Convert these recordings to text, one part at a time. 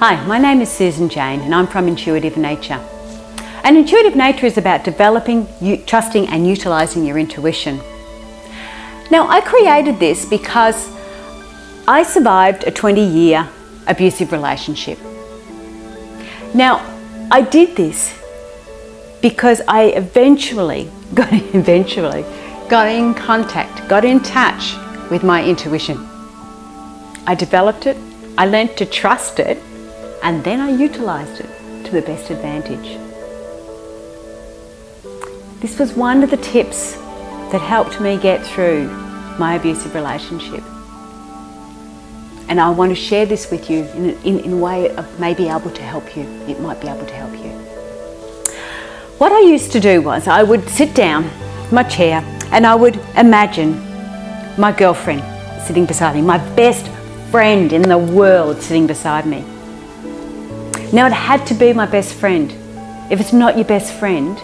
Hi, my name is Susan Jane and I'm from Intuitive Nature. And Intuitive Nature is about developing, trusting and utilising your intuition. Now, I created this because I survived a 20-year abusive relationship. Now, I did this because I eventually got in contact, got in touch with my intuition. I developed it, I learnt to trust it, and then I utilised it to the best advantage. This was one of the tips that helped me get through my abusive relationship. And I want to share this with you in a way of maybe able to help you. It might be able to help you. What I used to do was I would sit down in my chair and I would imagine my girlfriend sitting beside me, my best friend in the world sitting beside me. Now, it had to be my best friend. If it's not your best friend,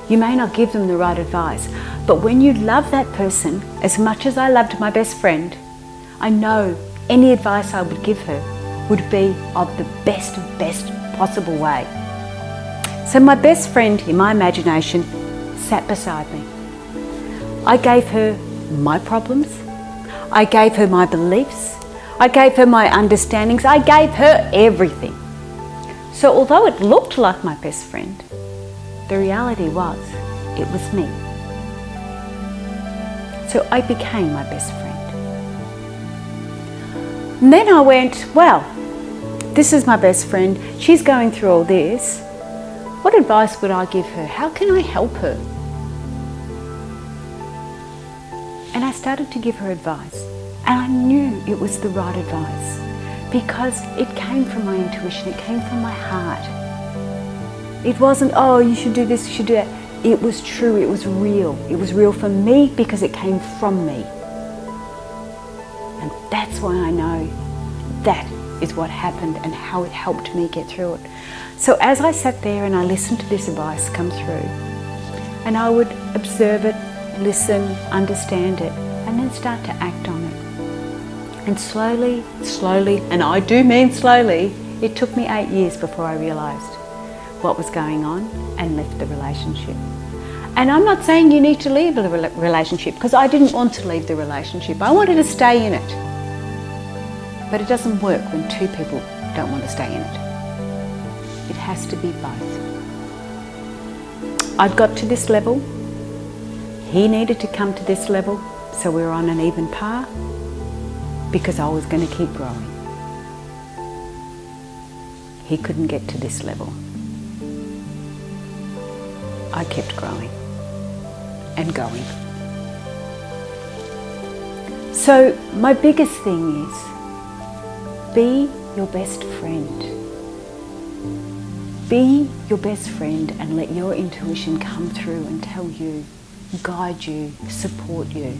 you may not give them the right advice. But when you love that person as much as I loved my best friend, I know any advice I would give her would be of the best possible way. So my best friend in my imagination sat beside me. I gave her my problems. I gave her my beliefs. I gave her my understandings. I gave her everything. So although it looked like my best friend, the reality was it was me. So I became my best friend. And then I went, well, this is my best friend. She's going through all this. What advice would I give her? How can I help her? And I started to give her advice. And I knew it was the right advice because it came from my intuition. It came from my heart. It wasn't, oh, you should do this, you should do that. It was true, it was real. It was real for me because it came from me. And that's why I know that is what happened and how it helped me get through it. So as I sat there and I listened to this advice come through, and I would observe it, listen, understand it, and then start to act on it. And slowly, and I do mean slowly, it took me 8 years before I realised what was going on and left the relationship. And I'm not saying you need to leave the relationship because I didn't want to leave the relationship. I wanted to stay in it. But it doesn't work when two people don't want to stay in it. It has to be both. I'd got to this level. He needed to come to this level, so we were on an even par because I was going to keep growing. He couldn't get to this level. I kept growing and going. So my biggest thing is be your best friend. Be your best friend and let your intuition come through and tell you, guide you, support you.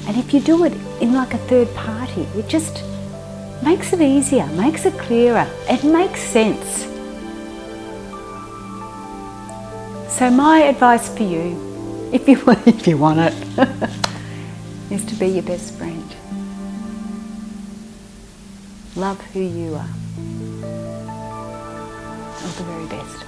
And if you do it in like a third party, it just makes it easier, makes it clearer, it makes sense. So my advice for you, if you want it, is to be your best friend. Love who you are. All the very best.